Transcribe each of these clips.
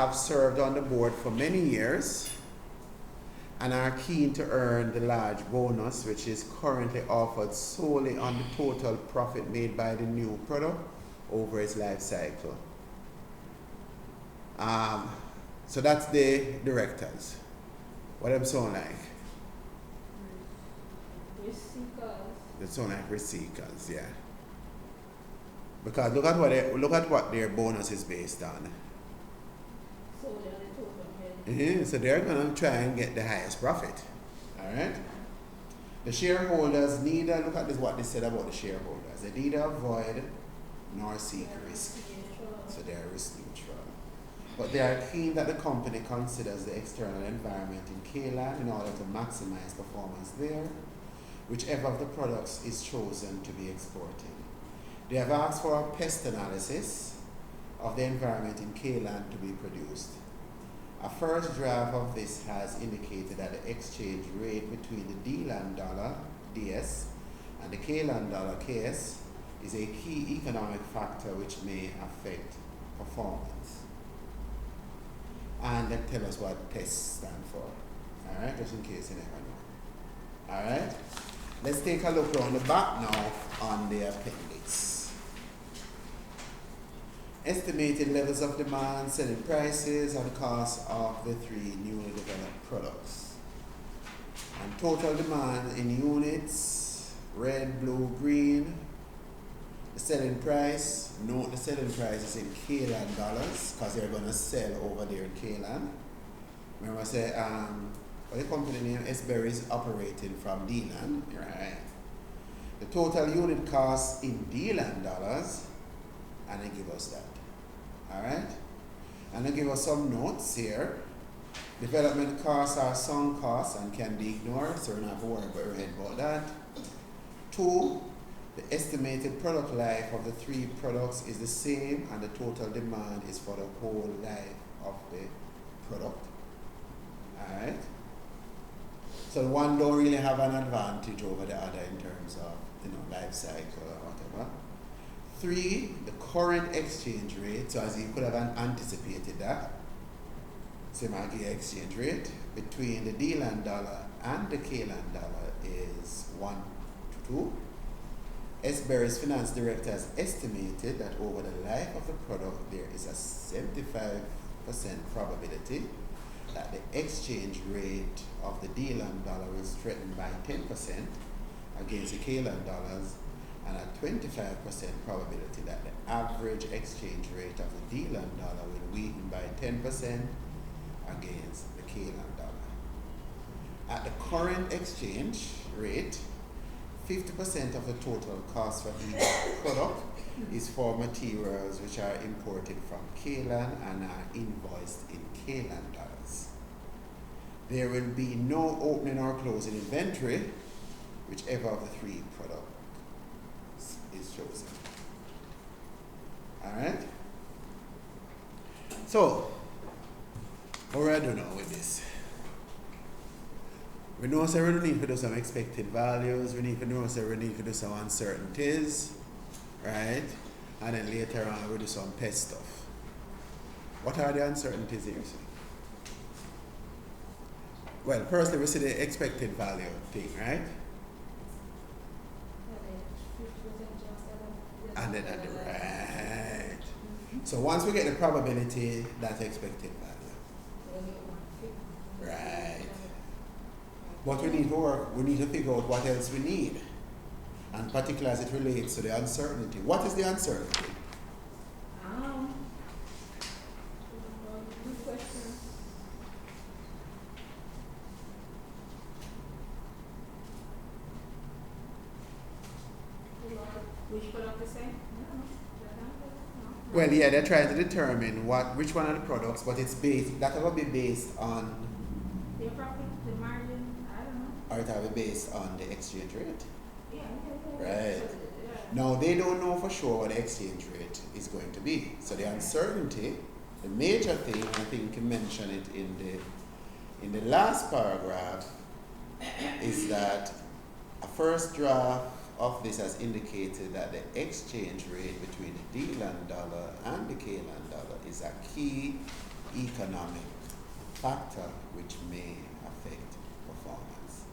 have served on the board for many years and are keen to earn the large bonus, which is currently offered solely on the total profit made by the new product over its life cycle. So that's the directors. What them sound like? Risk seekers. They sound like risk seekers, yeah. Because look at what their bonus is based on. So they're the total head. So they're gonna try and get the highest profit. Alright? The shareholders neither look at this what they said about the shareholders. They neither avoid nor seek risk. So they are risk neutral. But they are keen that the company considers the external environment in K-Land in order to maximize performance there, whichever of the products is chosen to be exported. They have asked for a pest analysis of the environment in K-Land to be produced. A first draft of this has indicated that the exchange rate between the D-Land dollar, DS, and the K-Land dollar, KS, is a key economic factor which may affect performance. And then tell us what PEST stand for. Alright, just in case you never know. Alright, let's take a look around the back now on the appendix. Estimated levels of demand, selling prices, and cost of the three newly developed products. And total demand in units, red, blue, green. The selling price, note the selling price is in K-Land dollars because they're going to sell over there in K-Land. Remember I say, what the company name, S-Berry is operating from D-Land, right? The total unit cost in D-Land dollars, and they give us that. Alright? And they give us some notes here. Development costs are sunk costs and can be ignored, so we're not worried about that. 2, the estimated product life of the three products is the same, and the total demand is for the whole life of the product. Alright? So one don't really have an advantage over the other in terms of life cycle or whatever. 3, the current exchange rate, so as you could have anticipated that, same idea exchange rate between the D-Land dollar and the K-Land dollar is 1 to 2. S-Berry's finance director has estimated that over the life of the product there is a 75% probability that the exchange rate of the D-Land dollar will strengthen by 10% against the K-Land dollars, and a 25% probability that the average exchange rate of the D-Land dollar will weaken by 10% against the K-Land dollar. At the current exchange rate, 50% of the total cost for each product is for materials which are imported from K-Land and are invoiced in K-Land dollars. There will be no opening or closing inventory, whichever of the three products is chosen. Alright? So, what do I do now with this? We know so we need to do some expected values, we need to know so we need to do some uncertainties, right? And then later on we do some test stuff. What are the uncertainties here? Well, firstly we see the expected value thing, right? And then at the right. So once we get the probability, that's expected value. Right. But we need to work, we need to figure out what else we need. And particularly as it relates to the uncertainty. What is the uncertainty? Good question. Which product is saying? Well, yeah, they're trying to determine which one of the products, but it's based, that will be based on the profit, the margin, I don't know. Or it will be based on the exchange rate. Yeah. Right. So, Now they don't know for sure what the exchange rate is going to be. So the uncertainty, the major thing, I think you mentioned it in the last paragraph, is that a first draft of this has indicated that the exchange rate between the D-Land dollar and the K-Land dollar is a key economic factor which may affect performance.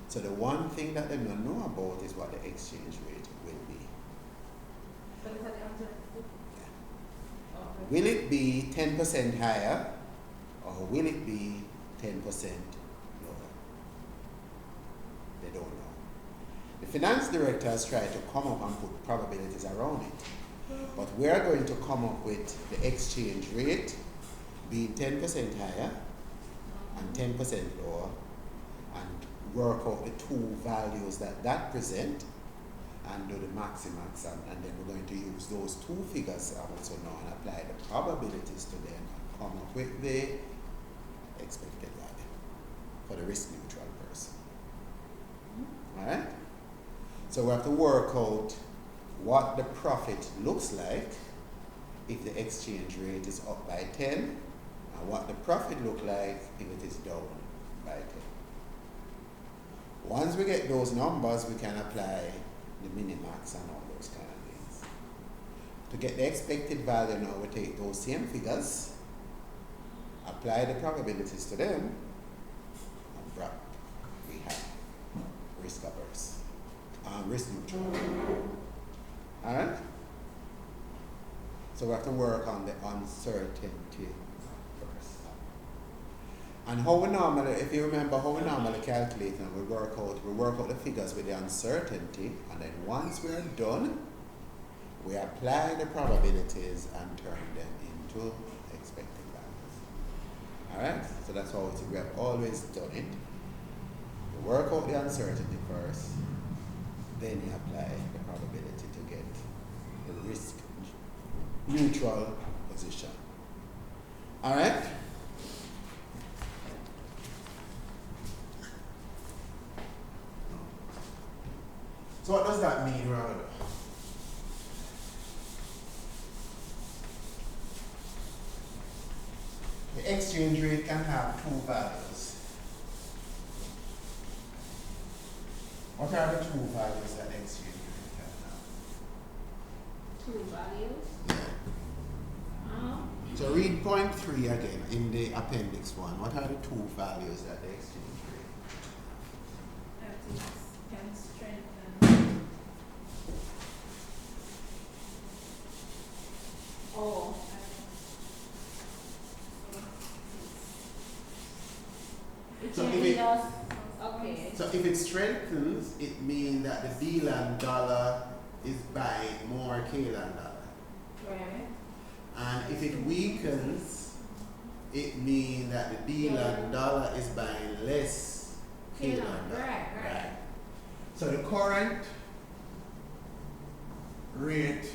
So the one thing that they don't know about is what the exchange rate will be. But is that the answer? Okay. Will it be 10% higher or will it be 10% lower? They don't know. The finance director has tried to come up and put probabilities around it. But we are going to come up with the exchange rate being 10% higher and 10% lower and work out the two values that present and do the maximax, and then we're going to use those two figures also now and apply the probabilities to them and come up with the expected value for the risk neutral person. Alright? So we have to work out what the profit looks like if the exchange rate is up by 10 and what the profit look like if it is down by 10. Once we get those numbers, we can apply the minimax and all those kind of things. To get the expected value now, we take those same figures, apply the probabilities to them, and we have risk averse, risk neutral. Alright? So we have to work on the uncertainty first. And how we normally, if you remember how we normally calculate and we work out the figures with the uncertainty, and then once we are done, we apply the probabilities and turn them into expected values. Alright? So that's how we have always done it. You work out the uncertainty first, then you apply the probability to get the risk neutral position. Alright? So what does that mean, Robert? The exchange rate can have two values. What are the two values that the exchange rate can have? Two values? Yeah. So read point 3 again in the appendix 1. What are the two values that the exchange rate That is, can strengthen. Oh. So if it- Okay. So if it strengthens, it means that the D-land dollar is buying more K-land dollar. Right. And if it weakens, it means that the D-land dollar is buying less K-land dollar. Right. So the current rate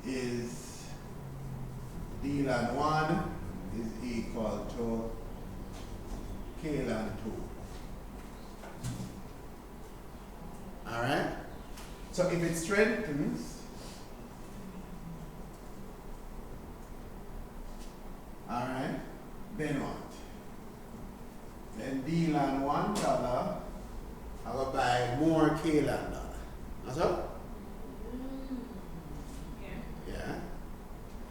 is D-land 1 is equal to K-land 2. Alright? So if it strengthens, alright, then what? Then D-land $1, I will buy more K-land dollar. That's all? Yeah.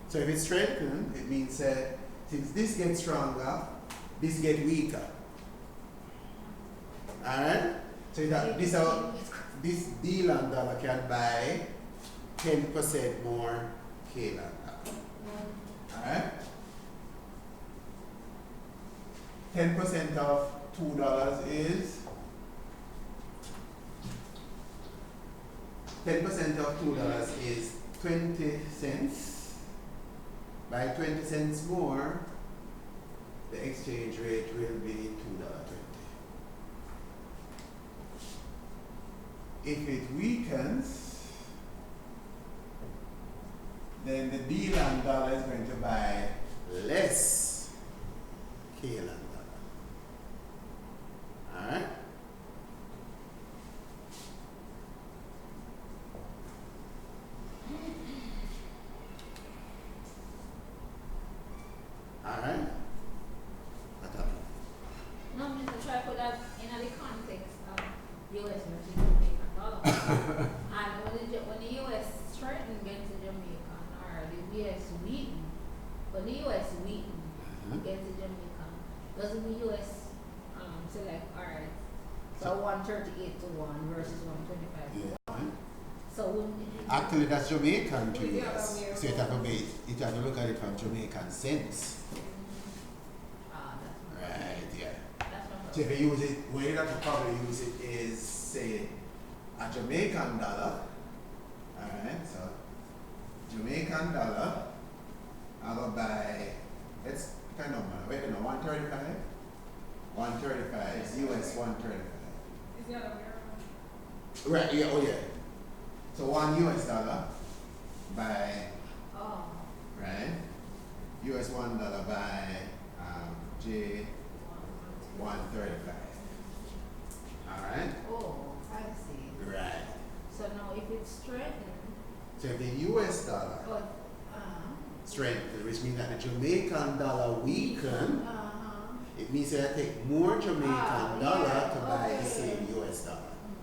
So if it strengthens, it means since this gets stronger, this gets weaker. Alright? So that this D-land dollar can buy 10% more K-land dollar. Alright? 10% of $2 is 10% of $2 is 20 cents. By 20 cents more, the exchange rate will be $2.20. If it weakens, then the D-land dollar is going to buy less K-land dollar. Alright? Alright? What happened? No, I'm just trying to put that in the context of US versus Jamaican dollar. And when the US strengthened against the Jamaican or the US weakened, But the US week against the Jamaican. Doesn't the US say like, alright, so 138 to 1 versus 125 to 1? So wouldn't it Actually, that's Jamaican to the US. other way So you have to look at it from Jamaican cents. that's Right, yeah. That's not So if you use it, where you have to probably use it is, say, a Jamaican dollar. Alright, so Jamaican dollar, I go buy, let's kind of, wait a minute, 135? 135, it's US 135. Is that a euro? Right, yeah, oh yeah. So $1 by, right? US $1 by J 135. Alright? Oh, I see. Right. So now if it's strengthened, So if the US dollar strengthened, which means that the Jamaican dollar weakened, it means that I take more Jamaican dollar to buy the same US dollar.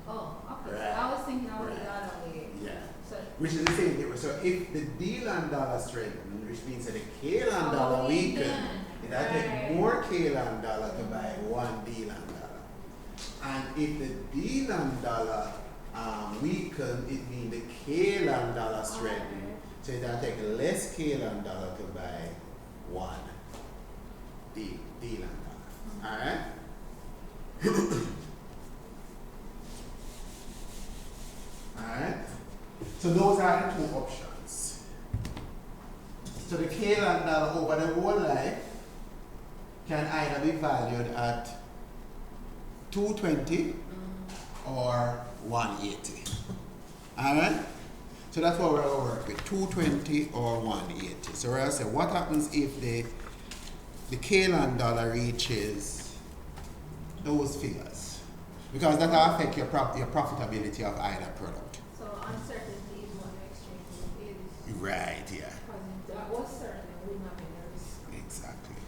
oh, okay. Right. So I was thinking I was Right. the other way. Yeah. So Which is the same difference. So if the D-Land dollar strengthened, which means that the K-Land dollar weakened, it I take more K-Land dollar to buy one D-Land dollar. And if the D-Land dollar weakened, it means the K-Land dollar strengthened. So it I take less K-Land dollar to buy one D-Land dollar. Alright? Alright? So those are the two options. So the K-Land dollar over the whole life can either be valued at 220 or 180. Alright? So that's what we're going to work with, 220 or 180. So we're going to say, what happens if the K-Land dollar reaches those figures? Because that will affect your profitability of either product. So uncertainty is what the exchange is. Right, yeah. Because if that was certain, it would not be the risk. Exactly.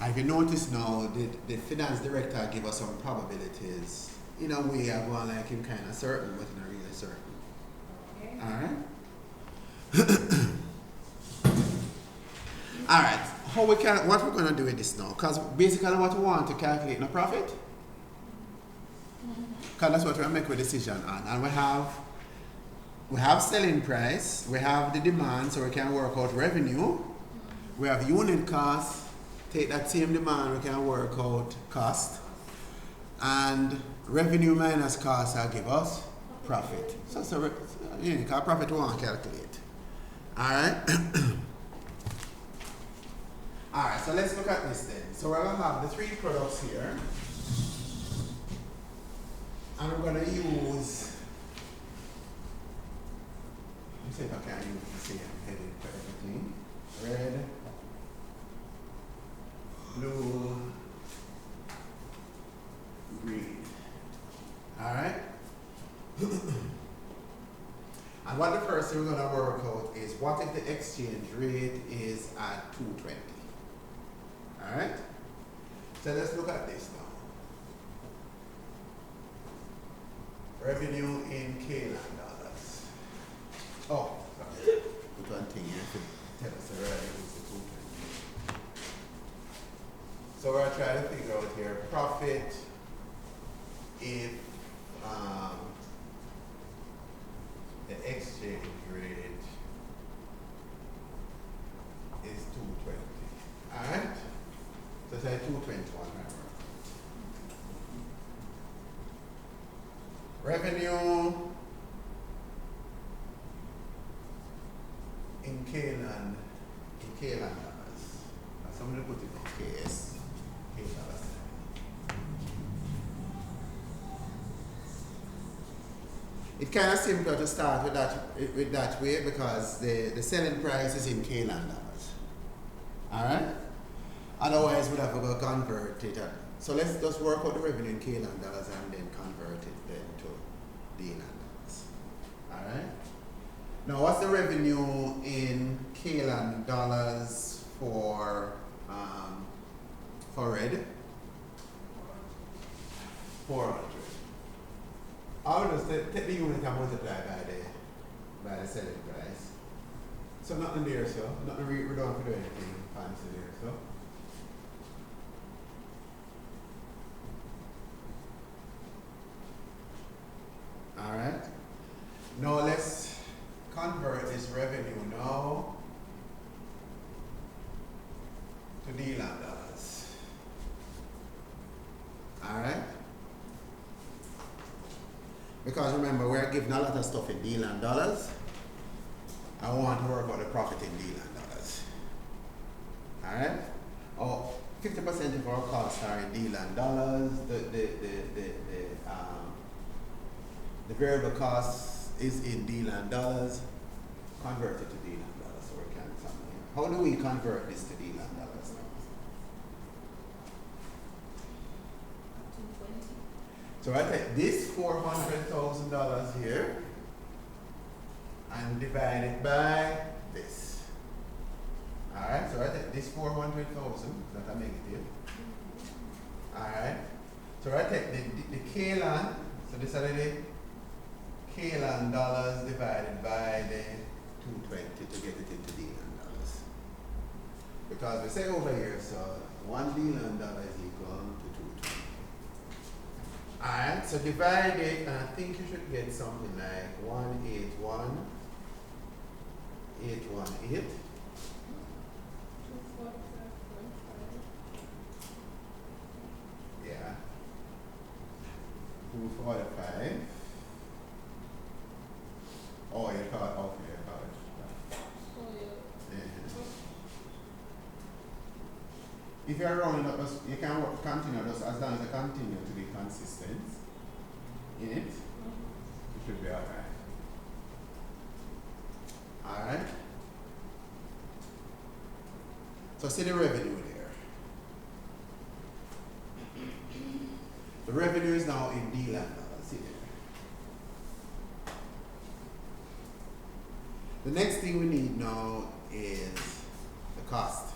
And if you notice now, the finance director give us some probabilities. In a way, I go on like him kind of certain, but not really certain. Okay. Alright? Alright, what we're going to do with this now? Because basically what we want to calculate the profit. Because that's what we're making a decision on. And we have selling price, we have the demand, so we can work out revenue. We have unit cost, take that same demand, we can work out cost. And revenue minus cost will give us profit. So because profit we want to calculate. Alright? Alright, so let's look at this then. So we're going to have the three products here. And we're going to use, let me see if I can use the same heading for everything. Red, blue, green. Alright? And what the first thing we're going to work out is what if the exchange rate is at 220? Alright? So let's look at this now. Revenue in K-Land dollars. Oh, sorry. Put one thing here to tell us the revenue is the 220. So we're trying to figure out here profit if the exchange rate is 220. Alright? So say 221, remember. Revenue in K-Land dollars. Now somebody put it in KS. K dollars. It's kind of simpler to start with that way because the selling price is in K-Land dollars. Alright? Otherwise we'd have to go convert it. So let's just work out the revenue in K-Land dollars and then convert it then to D-Land dollars. Alright? Now what's the revenue in K-Land dollars for red? 400. I'll just take the unit and multiply by the selling price. So So nothing there, so nothing we don't have to do anything fancy there, so. Alright. Now let's convert this revenue now to deal and dollars. Alright? Because remember, we're giving a lot of stuff in deal and dollars. I want to work out the profit in deal and dollars. Alright? Oh, 50% of our costs are in deal and dollars. The variable cost is in deal and dollars. Convert it to deal and dollars. So we can something here. How do we convert this to deal and dollars now? So I take this $400,000 here and divide it by this. Alright, so I take this 400,000, that's a negative. Alright, so I take the KLAN, so this is the KLAN dollars divided by the 220 to get it into deal and dollars. Because we say over here, so $1 billion is equal to 220. Alright, so divide it, and I think you should get something like 181,818. Yeah. 245. Oh, you thought, okay, I thought it. Yeah. If you're rounding up, you can work continue just as long as you continue to be consistent in it. You should be alright. Alright. So see the revenue there. The revenue is now in deal and dollars. See there. The next thing we need now is the cost.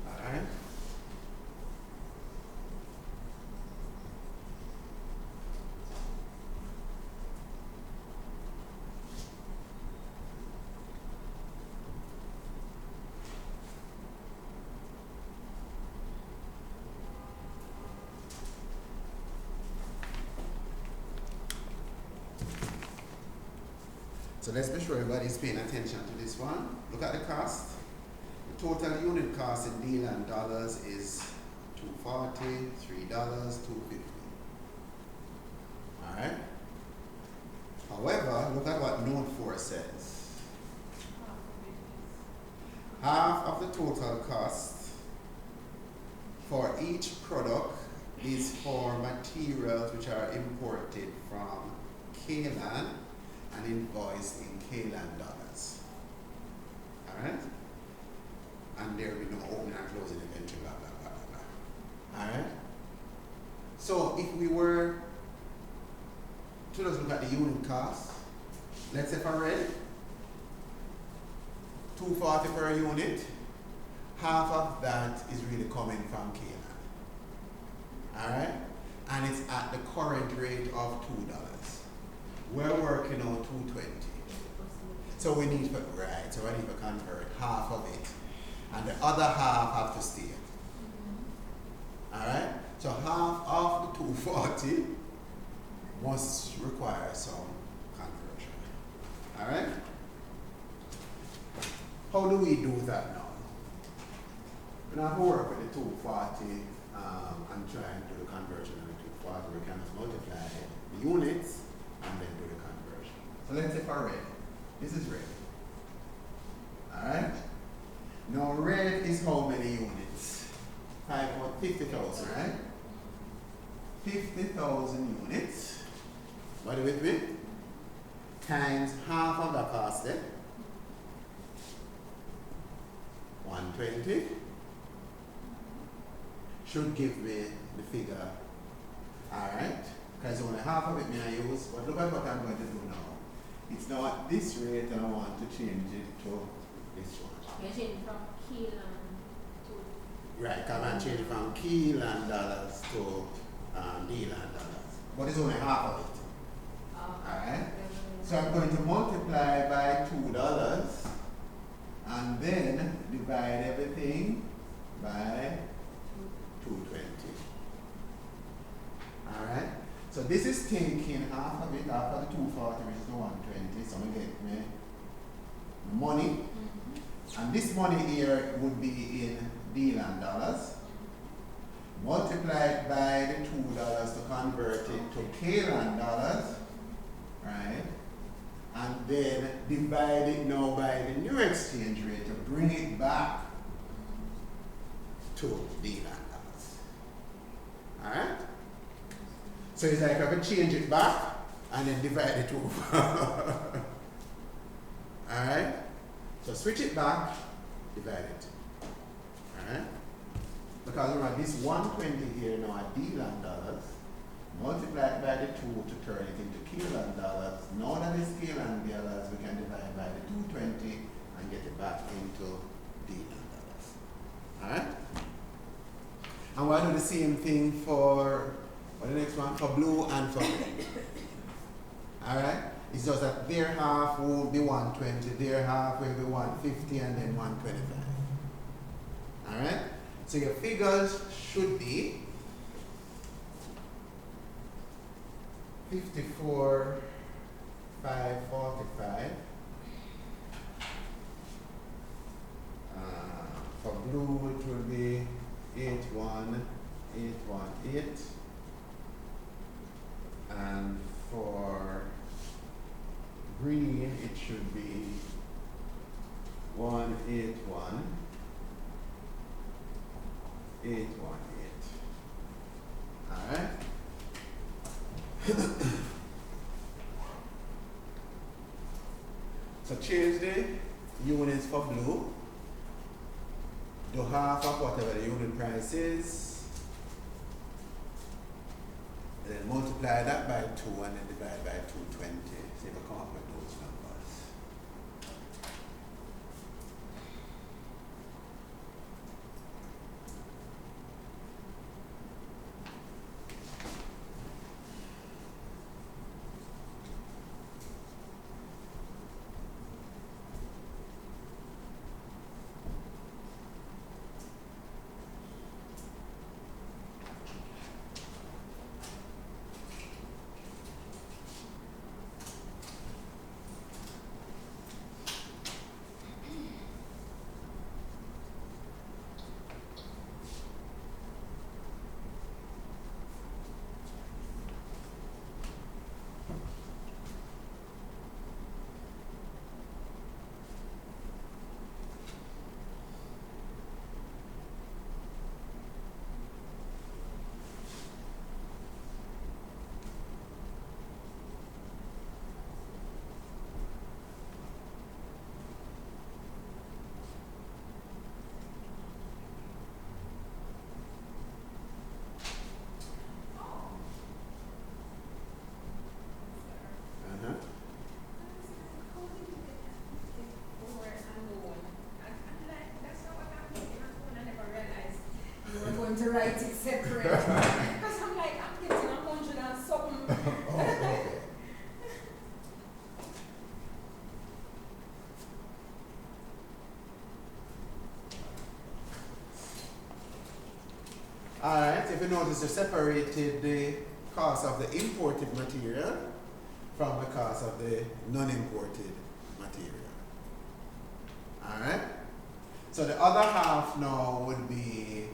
Alright? So let's be sure everybody's paying attention to this one. Look at the cost. The total unit cost in deal and dollars is $240, $3, $250. Alright? However, look at what note 4 says. Half of the total cost for each product is for materials which are imported from KLAN and invoiced in KLAN dollars. Alright? And there will be no opening and closing inventory, blah, blah, blah, blah, blah. Alright? So if we were to just look at the unit cost, let's say for red, $240 per unit, half of that is really coming from KLAN. Alright? And it's at the current rate of $2. We're working on 220. So we need to, right, so I need to convert half of it. And the other half have to stay. Alright? So half of the 240 must require some conversion. Alright? How do we do that now? We don't have to work with the 240 and try and do the conversion of the 240. We can just multiply the units and then do the conversion. So let's say for red. This is red. Alright? Now red is how many units? 50,000, right? 50,000 units. What do we do? Times half of the cost there. 120 should give me the figure. Alright? Because only half of it may I use, but look at what I'm going to do now. It's now at this rate and I want to change it to this one. You're changing from KLAN to... Right, come and change it from KLAN dollars to DLAN dollars. But it's only half of it. Alright? So I'm going to multiply by $2 and then divide everything by 220. Alright? So this is taking half of it, half of the 240, which is the 120. So I'm going to get me money. And this money here would be in dealing dollars. Multiply it by the $2 to convert it to Kaylan dollars. Right? And then divide it now by the new exchange rate to bring it back to dealing dollars. Alright? So it's like I can change it back and then divide it over. Alright? So switch it back, divide it. Alright? Because remember, this 120 here now are dealing dollars. Multiply it by the 2 to turn it into Kaylan dollars. Now that it's Kaylan dollars, we can divide by the 220 and get it back into dealing dollars. Alright? And we'll do the same thing for the next one, for blue and for red. Alright? It's just that their half will be 120, their half will be 150, and then 125. Alright? So your figures should be 54,545. For blue it will be 81,818. And for green it should be 181,818. Alright? So change the units for blue. Do half of whatever the unit price is. And then multiply that by 2 and then divide by 220. See if I come up with those numbers. To write it separate because I'm like, I'm getting 100 and something. Alright, if you notice, you separated the cost of the imported material from the cost of the non-imported material. Alright? So the other half now would be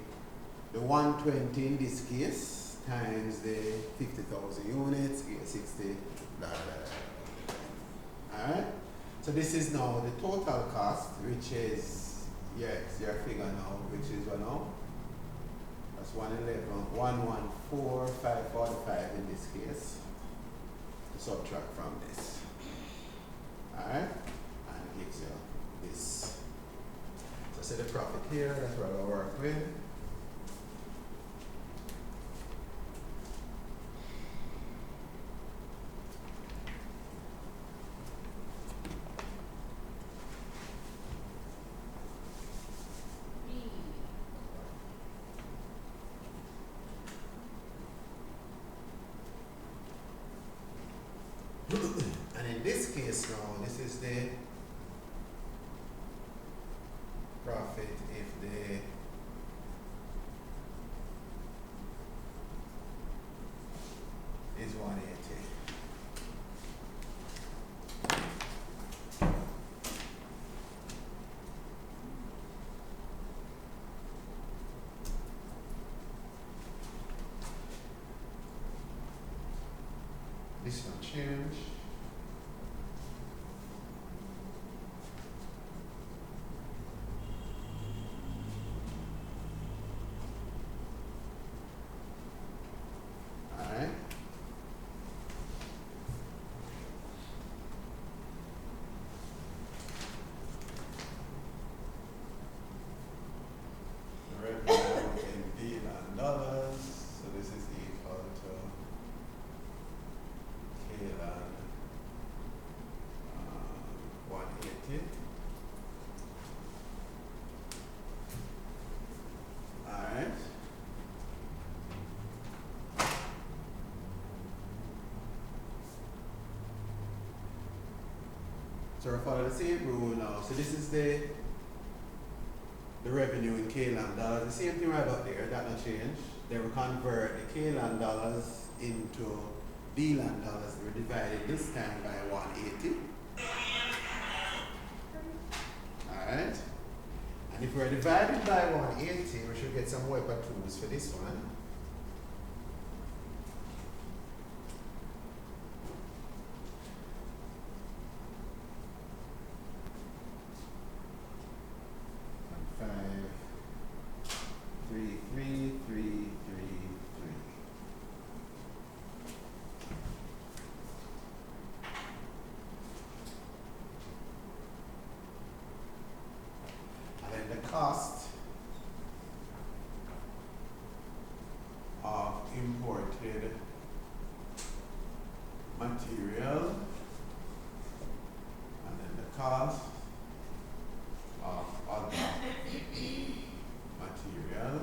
the 120 in this case times the 50,000 units, $60. Alright? So this is now the total cost, which is, yes, your figure now, which is what now? That's 114,545 in this case. To subtract from this. Alright? And it gives you this. So say the profit here, that's what I'll work with. And in this base now. This is the profit if the is 180. This one change. Alright. Revenue in bill and dollars. So this is equal to KLAN 180. Alright. So we follow the same rule now. So this is the revenue in KLAN dollars. The same thing right up there, that will change. Then we convert the KLAN dollars into DLAN dollars. We divide it this time by 180. Alright. And if we're divided by 180, we should get some wiper tools for this one. Cost of imported material, and then the cost of other material.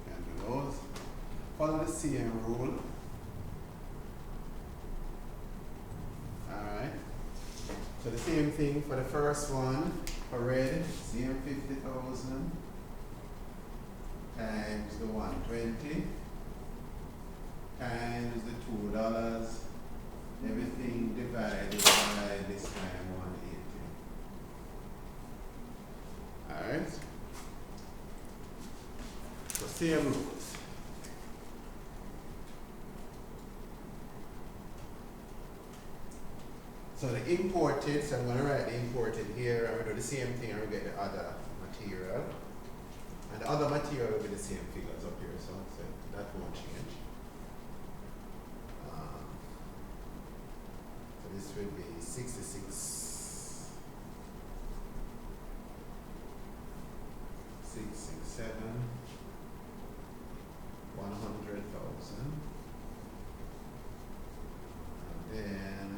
Can do those. Follow the CM rule. Alright. So the same thing for the first one, for red, CM 50,000 times the 120 times the $2, everything divided by this time 180. Alright? So same rules. So the imported, so I'm going to write the imported here, I'm going to do the same thing, I'm going to get the other material. And the other material will be the same figures up here, so that won't change. So this will be 66, 667, 100,000. And then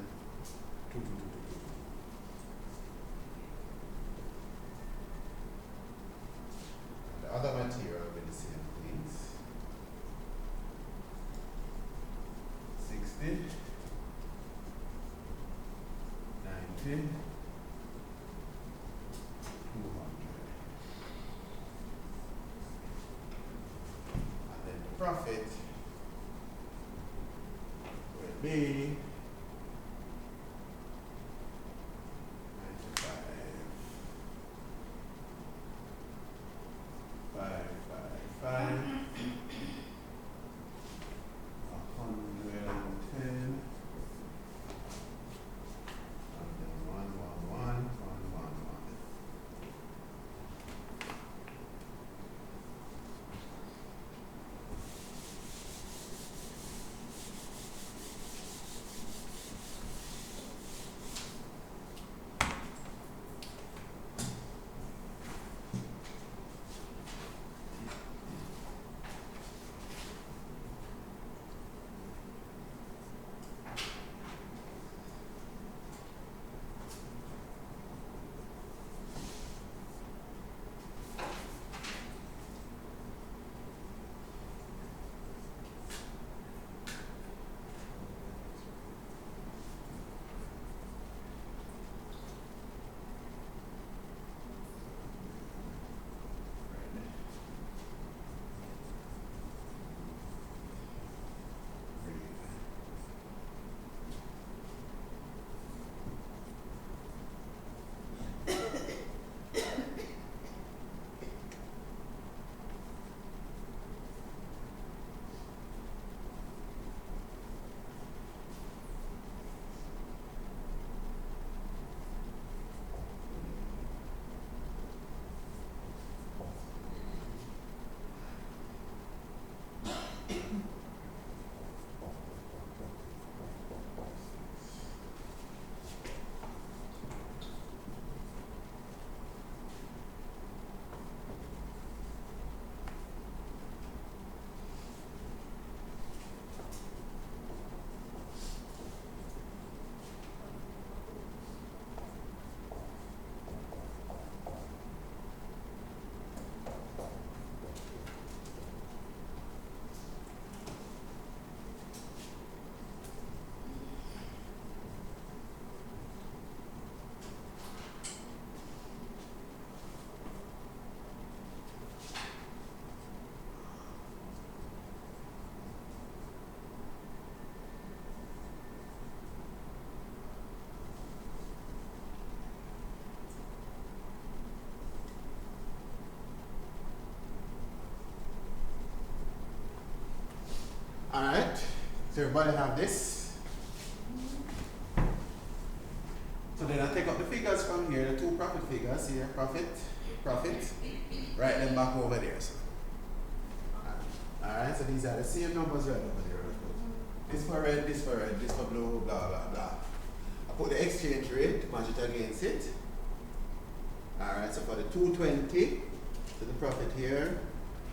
the other material will be the same things. 60, 90, 200. And then the profit will be 110, So everybody have this. So then I take up the figures from here, the two profit figures here, profit, write them back over there. So. Alright, so these are the same numbers right over there. This for red, this for red, this for blue, blah, blah, blah. I put the exchange rate to match it against it. Alright, so for the 220, so the profit here,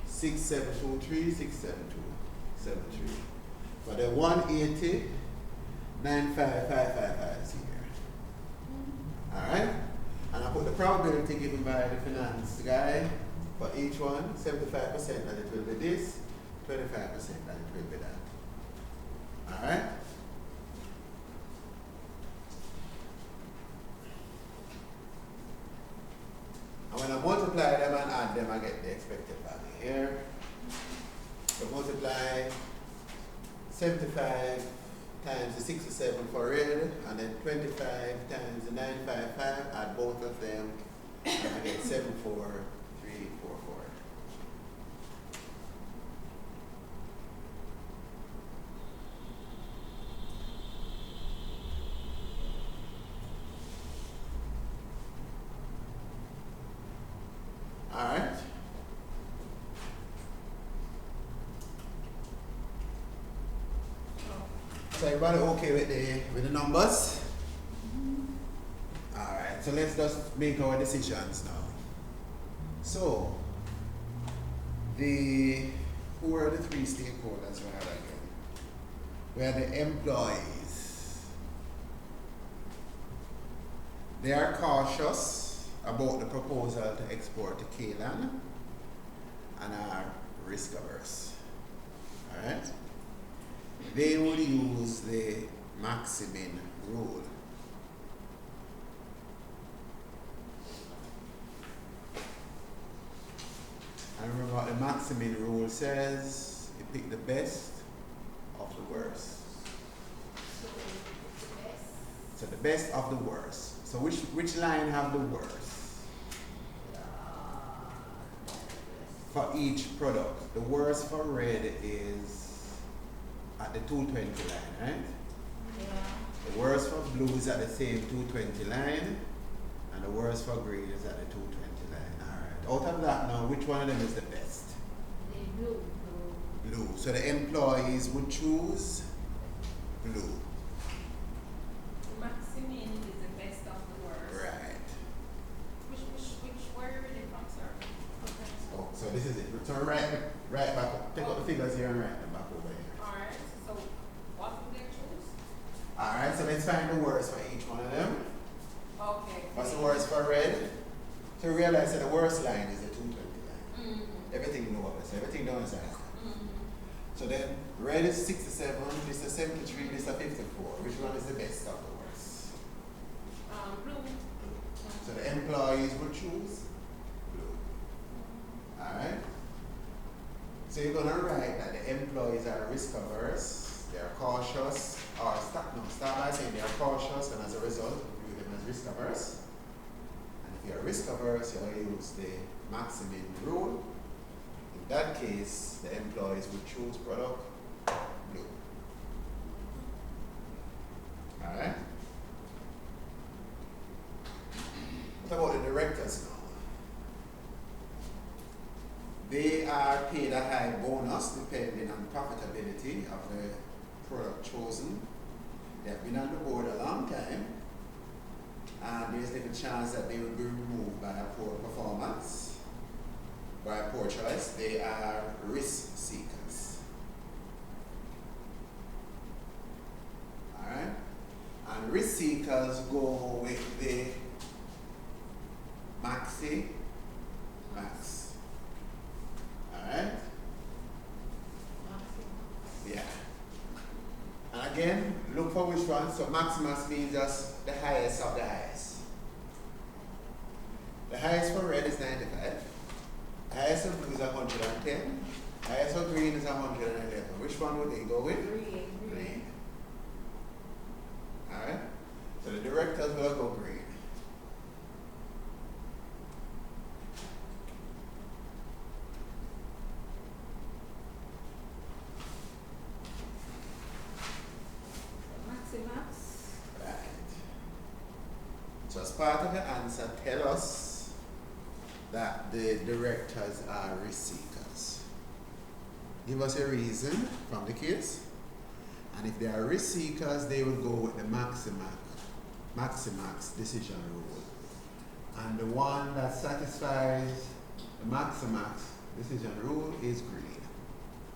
6723, 67273. For the 180, 95555 is here. Alright? And I put the probability given by the finance guy for each one, 75% that it will be this, 25% that it will be that. Alright? And when I multiply them and add them, I get the expected value here. So multiply 75 times the 67 for red, and then 25 times the 955, add both of them, and I get 74344. Alright. So everybody okay with the numbers? Alright, so let's just make our decisions now. So who are the three stakeholders we have again? We are the employees. They are cautious about the proposal to export to Cayman and are risk averse. Alright? They will use the maximum rule. And remember what the maximum rule says, you pick the best of the worst. So the best of the worst. So which line have the worst? For each product. The worst for red is at the 220 line, right? Yeah. The worst for blue is at the same 220 line, and the worst for green is at the 220 line. Alright. Out of that now, which one of them is the best? The blue. Blue. So the employees would choose blue. Maximum is the best of the worst. Right. Where are they from, sir? Oh, so this is it. Return right back. Take out the figures here and write them back over here. Alright, so what would they choose? Alright, so let's find the worst for each one of them. Okay. What's the worst for red? So realize that the worst line is the 220 line. Mm-hmm. Everything lower, so everything down is higher. Mm-hmm. So then red is 67, this is 73, this is 54. Which one is the best of the worst? Blue. So the employees would choose blue. Alright? So you're gonna write that the employees are risk averse, they are cautious, or start by saying they are cautious, and as a result you view them as risk averse. And if you are risk averse, you're gonna use the maximum rule. In that case, the employees would choose product blue. Alright? What about the directors now? They are paid a high bonus depending on profitability of the product chosen. They have been on the board a long time, and there's little chance that they will be removed by a poor performance, by a poor choice. They are risk seekers. Alright? And risk seekers go with the max. Alright? Yeah. And again, look for which one. So maximus means just the highest of the highest. The highest for red is 95. The highest for blue is 110. The highest for green is 111. Which one would they go with? Green. Alright? So the directors will go green. So as part of the answer, tell us that the directors are risk seekers. Give us a reason from the case. And if they are risk seekers, they will go with the maximax decision rule. And the one that satisfies the maximax decision rule is green.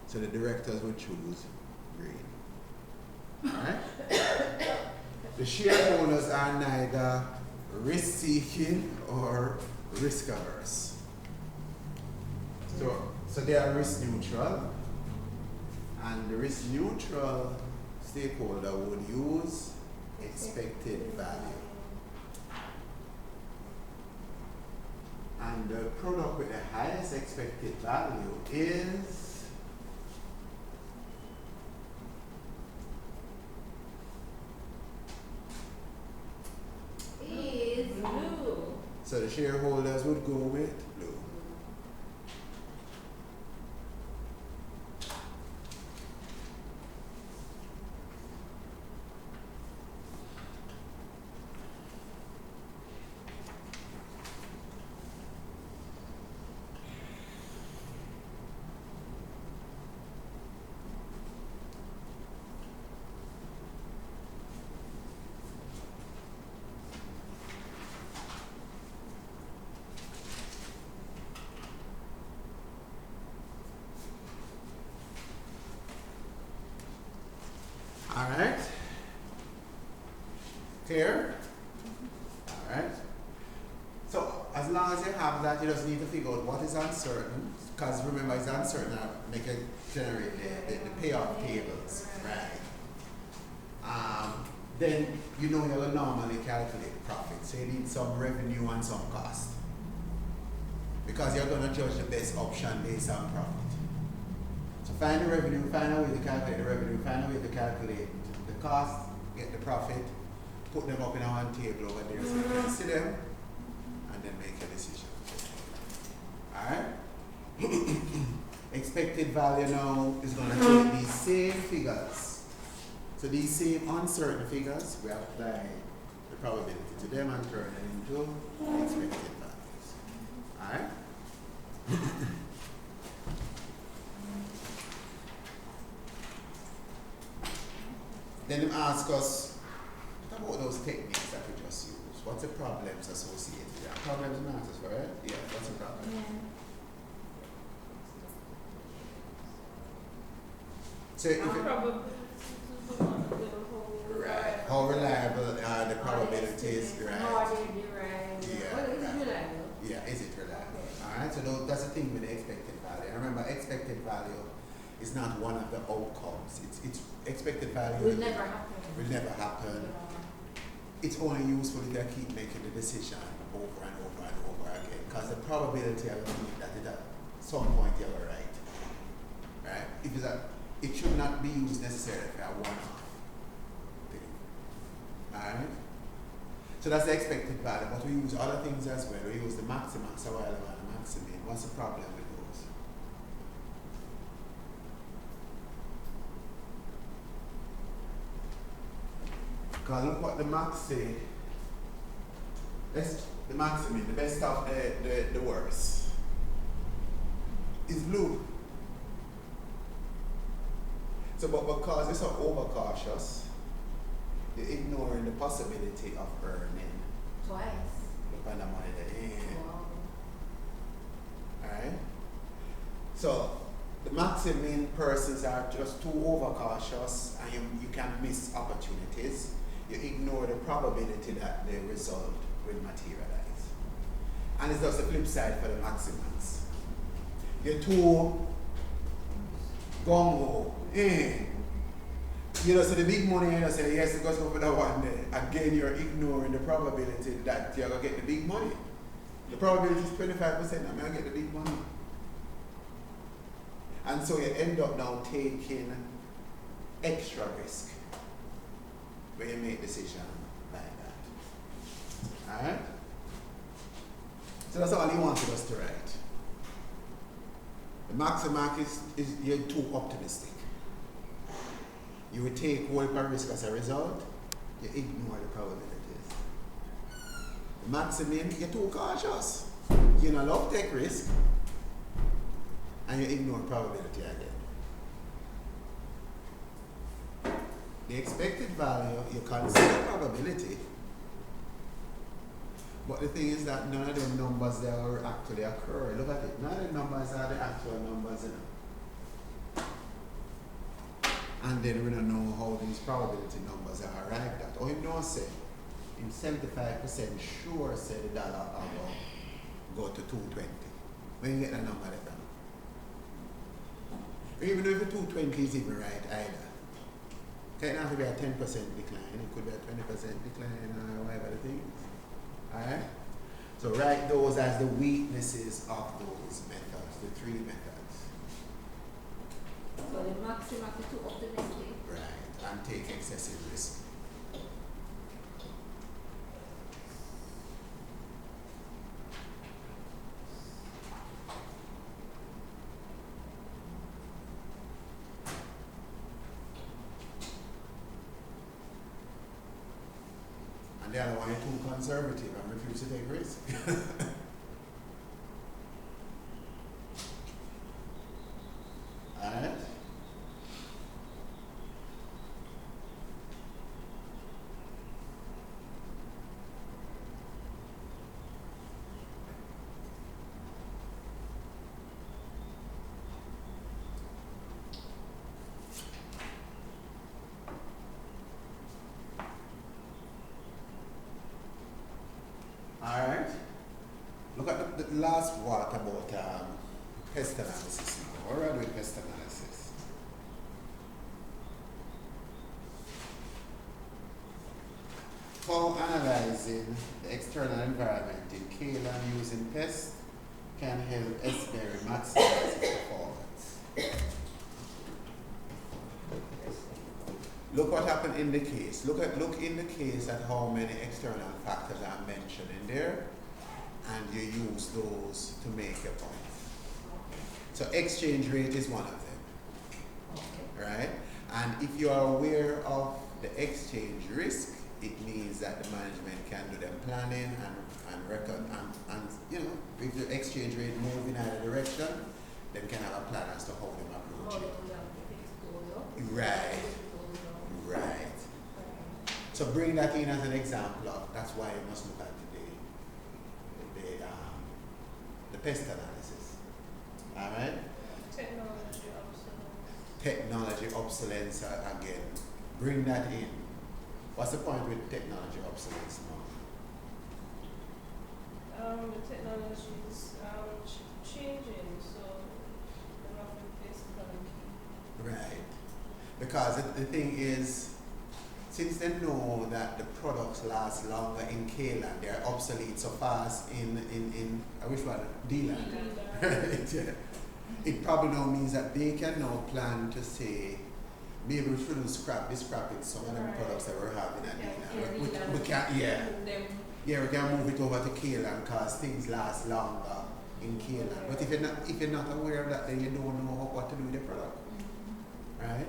So the directors will choose green. Alright? The shareholders are neither risk seeking or risk averse. So they are risk neutral. And the risk neutral stakeholder would use expected value. And the product with the highest expected value is blue. So the shareholders would go with blue. Alright. Clear? Alright. So as long as you have that, you just need to figure out what is uncertain. Because remember, it's uncertain that make it generate the payoff tables. Right. Then you know you'll normally calculate the profit. So you need some revenue and some cost. Because you're going to judge the best option based on profit. So find the revenue, find a way to calculate the revenue, find a way to calculate the cost, get the profit, put them up in one table over there so you can see them, and then make a decision. Alright? Expected value now is going to take these same figures. So these same uncertain figures, we apply the probability to them and turn them into expected values. Alright? Then they ask us, what about those techniques that we just used? What's the problems associated with that? Problems and answers, right? Yeah, what's the problem? Yeah. So if it, right, how reliable are the probabilities, right? How are they derived? Yeah, Well, is it right. reliable? Yeah, is it reliable? Okay. Alright, so that's the thing with the expected value. And remember, expected value is not one of the outcomes. It's expected value Will never happen. will never happen. It's only useful if you keep making the decision over and over and over again. Because the probability of that at some point you're right. Right? If it's it should not be used necessarily for a one-off thing. Alright? So that's the expected value, but we use other things as well. We use the maximax a while ago and the maximin. What's the problem with those? Because look what the max say. The maximin, the best of the worst, is blue. So, but because you're so overcautious, you're ignoring the possibility of earning Twice. the kind of money that in. Wow. Alright? So, the maximin persons are just too overcautious and you can miss opportunities. You ignore the probability that the result will materialize. And it's just the flip side for the maximums. You're too gung-ho. You know, so the big money, you know, say, yes, it goes over the one day. Again, you're ignoring the probability that you're going to get the big money. The probability is 25%, I'm going to get the big money. And so you end up now taking extra risk when you make decisions like that. Alright? So that's all he wanted us to write. The maximax is you're too optimistic. You will take whole risk as a result, you ignore the probabilities. maximum, you're too cautious. You don't love take risk and you ignore probability again. The expected value, you consider probability. But the thing is that none of them numbers that are actually occur. Look at it. None of the numbers are the actual numbers, you know. And then we don't know how these probability numbers are arrived at. Or him don't say, in 75% sure say the dollar will go to 220. When you get that number like that. Even if the 220 is even right either. It can have to be a 10% decline, it could be a 20% decline or whatever the thing is. Alright? So write those as the weaknesses of those methods, the three methods. So the maximum is too optimistic. Right, and take excessive risk. And the other one, you're too conservative and refuse to take risk. Alright? Alright? Look at the last part about pest analysis now. What are we doing pest analysis? How analyzing the external environment in KLAN using pests can help Esberry maximize its performance. Look what happened in the case. Look in the case at how many external factors are mentioned in there, and you use those to make your point. So exchange rate is one of them, right? And if you are aware of the exchange risk, it means that the management can do them planning and record and you know, if the exchange rate move in either direction, then can have a plan as to how them approach it. Right. Right. So bring that in as an example of that's why you must look at the pest analysis. Alright? Technology obsolescence again. Bring that in. What's the point with technology obsolescence now? The technology is changing, so they're not replaced currently. Right. Because the thing is, since they know that the products last longer in KLAN, they're obsolete so fast in which one? D-Land. It probably now means that they can now plan to say, maybe we shouldn't scrapping some of them products that we're having at D-Land. We can't, we can move it over to KLAN because things last longer in KLAN. But if you're not aware of that, then you don't know what to do with the product. Right?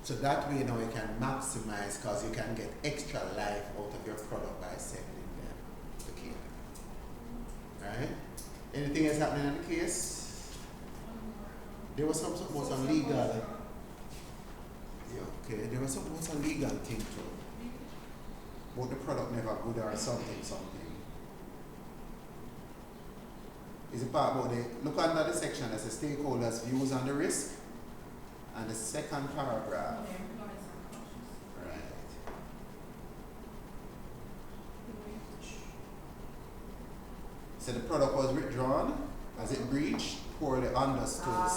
So that way now you can maximize because you can get extra life out of your product by sending them to KLAN. Right? Anything else happening in the case? There was some legal. Yeah, okay. There was some legal thing too. But the product never good or something. Is it part about the look under the section that says stakeholders' views on the risk? And the second paragraph. Right. So the product was withdrawn as it breached, poorly understood.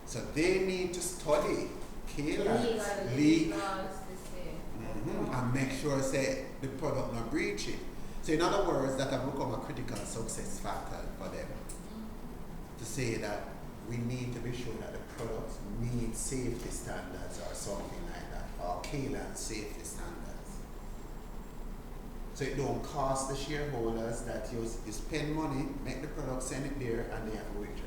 So they need to study KLAN legal and make sure say the product not breach it. So in other words, that have become a critical success factor for them. To say that we need to be sure that the products meet safety standards or something like that, or KLAN safety standards. So it don't cost the shareholders that you spend money, make the product, send it there, and they have to withdraw it.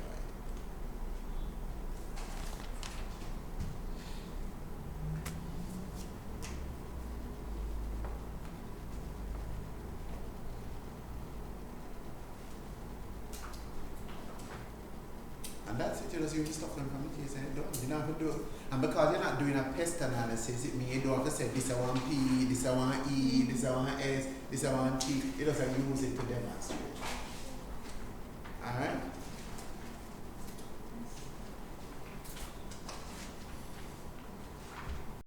you just use the stuff them from the case and you're done. You don't have to do it. And because you're not doing a pest analysis, it means you don't have to say this I want P, this I want E, this I want S, this I want T. You just have to use it to demonstrate. Alright?